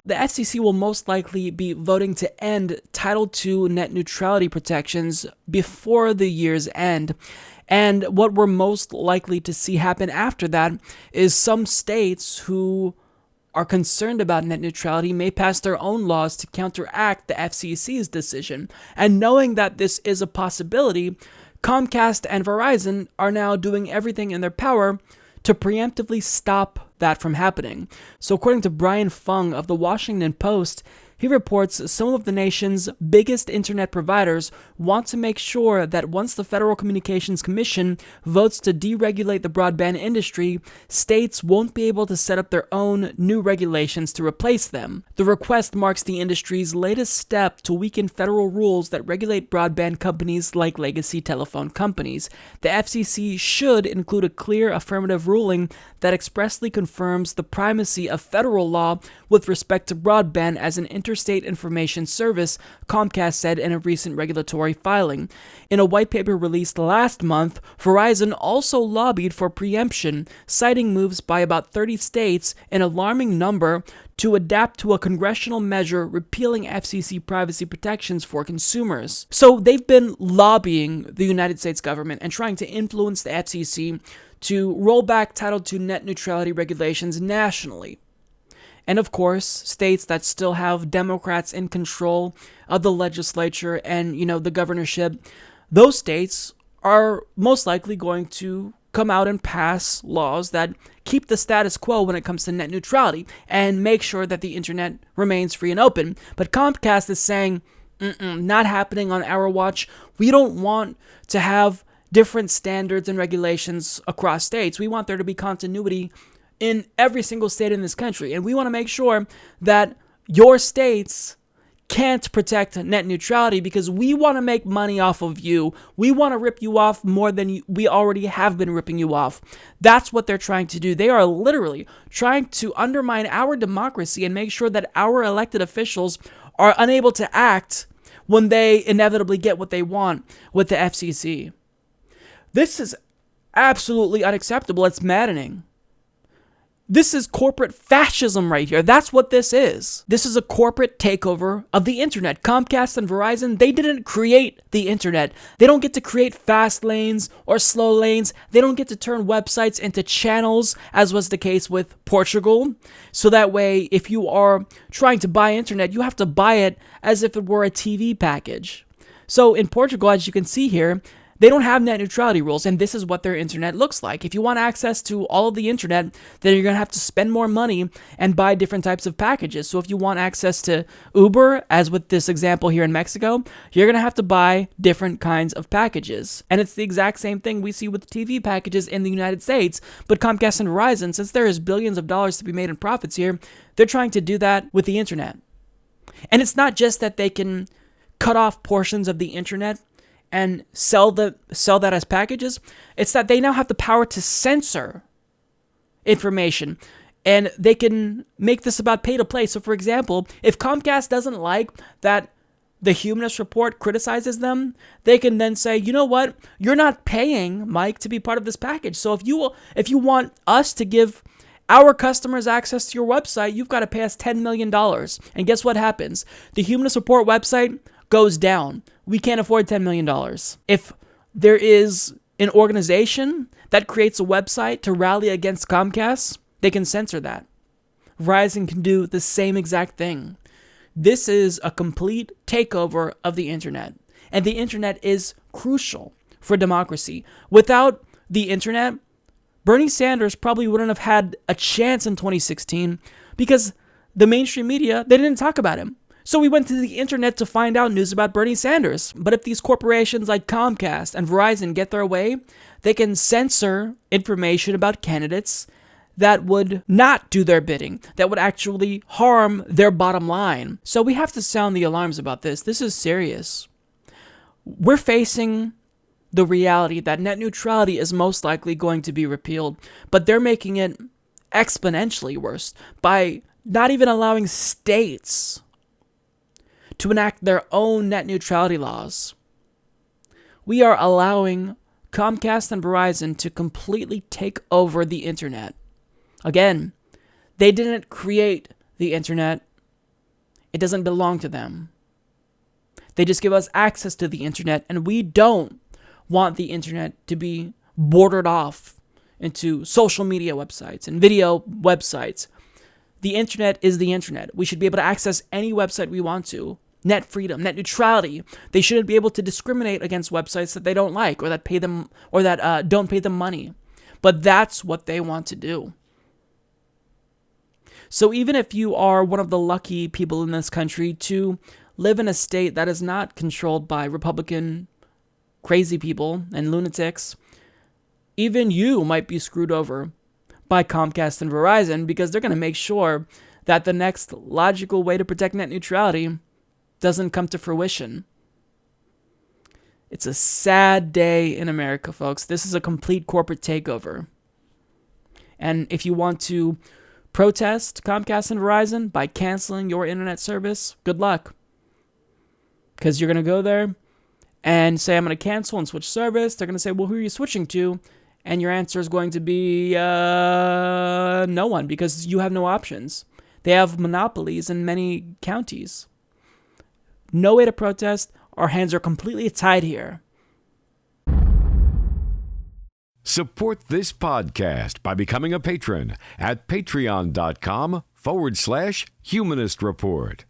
The FCC will most likely be voting to end Title II net neutrality protections before the year's end. And what we're most likely to see happen after that is some states who are concerned about net neutrality may pass their own laws to counteract the FCC's decision. And knowing that this is a possibility, Comcast and Verizon are now doing everything in their power to preemptively stop that from happening. So according to Brian Fung of the Washington Post, he reports some of the nation's biggest internet providers want to make sure that once the Federal Communications Commission votes to deregulate the broadband industry, states won't be able to set up their own new regulations to replace them. The request marks the industry's latest step to weaken federal rules that regulate broadband companies like legacy telephone companies. The FCC should include a clear affirmative ruling that expressly confirms the primacy of federal law with respect to broadband as an interstate information service, Comcast said in a recent regulatory filing. In a white paper released last month, Verizon also lobbied for preemption, citing moves by about 30 states, an alarming number, to adapt to a congressional measure repealing FCC privacy protections for consumers. So they've been lobbying the United States government and trying to influence the FCC to roll back Title II net neutrality regulations nationally. And of course, states that still have Democrats in control of the legislature and, the governorship, those states are most likely going to come out and pass laws that keep the status quo when it comes to net neutrality and make sure that the internet remains free and open. But Comcast is saying, not happening on our watch. We don't want to have different standards and regulations across states. We want there to be continuity in every single state in this country. And we want to make sure that your states can't protect net neutrality because we want to make money off of you. We want to rip you off more than we already have been ripping you off. That's what they're trying to do. They are literally trying to undermine our democracy and make sure that our elected officials are unable to act when they inevitably get what they want with the FCC. This is absolutely unacceptable. It's maddening. This is corporate fascism right here. That's what this is. This is a corporate takeover of the internet. Comcast and Verizon, they didn't create the internet. They don't get to create fast lanes or slow lanes. They don't get to turn websites into channels, as was the case with Portugal. So that way, if you are trying to buy internet, you have to buy it as if it were a TV package. So in Portugal, as you can see here, they don't have net neutrality rules, and this is what their internet looks like. If you want access to all of the internet, then you're going to have to spend more money and buy different types of packages. So if you want access to Uber, as with this example here in Mexico, you're going to have to buy different kinds of packages. And it's the exact same thing we see with TV packages in the United States. But Comcast and Verizon, since there is billions of dollars to be made in profits here, they're trying to do that with the internet. And it's not just that they can cut off portions of the internet and sell that as packages. It's that they now have the power to censor information, and they can make this about pay to play. So for example, if Comcast doesn't like that the Humanist Report criticizes them, they can then say, you know what, you're not paying Mike to be part of this package. So if you want us to give our customers access to your website, you've got to pay us $10 million. And guess what happens? The Humanist Report website goes down. We can't afford $10 million. If there is an organization that creates a website to rally against Comcast, they can censor that. Verizon can do the same exact thing. This is a complete takeover of the internet. And the internet is crucial for democracy. Without the internet, Bernie Sanders probably wouldn't have had a chance in 2016 because the mainstream media, they didn't talk about him. So we went to the internet to find out news about Bernie Sanders. But if these corporations like Comcast and Verizon get their way, they can censor information about candidates that would not do their bidding, that would actually harm their bottom line. So we have to sound the alarms about this. This is serious. We're facing the reality that net neutrality is most likely going to be repealed, but they're making it exponentially worse by not even allowing states to enact their own net neutrality laws. We are allowing Comcast and Verizon to completely take over the internet. Again, they didn't create the internet. It doesn't belong to them. They just give us access to the internet, and we don't want the internet to be bordered off into social media websites and video websites. The internet is the internet. We should be able to access any website we want to. Net freedom, net neutrality. They shouldn't be able to discriminate against websites that they don't like or that pay them or that don't pay them money. But that's what they want to do. So even if you are one of the lucky people in this country to live in a state that is not controlled by Republican crazy people and lunatics, even you might be screwed over by Comcast and Verizon because they're going to make sure that the next logical way to protect net neutrality doesn't come to fruition. It's a sad day in America, folks. This is a complete corporate takeover. And if you want to protest Comcast and Verizon by canceling your internet service, good luck. Because you're going to go there and say, I'm going to cancel and switch service. They're going to say, well, who are you switching to? And your answer is going to be no one, because you have no options. They have monopolies in many counties. No way to protest. Our hands are completely tied here. Support this podcast by becoming a patron at patreon.com/Humanist Report.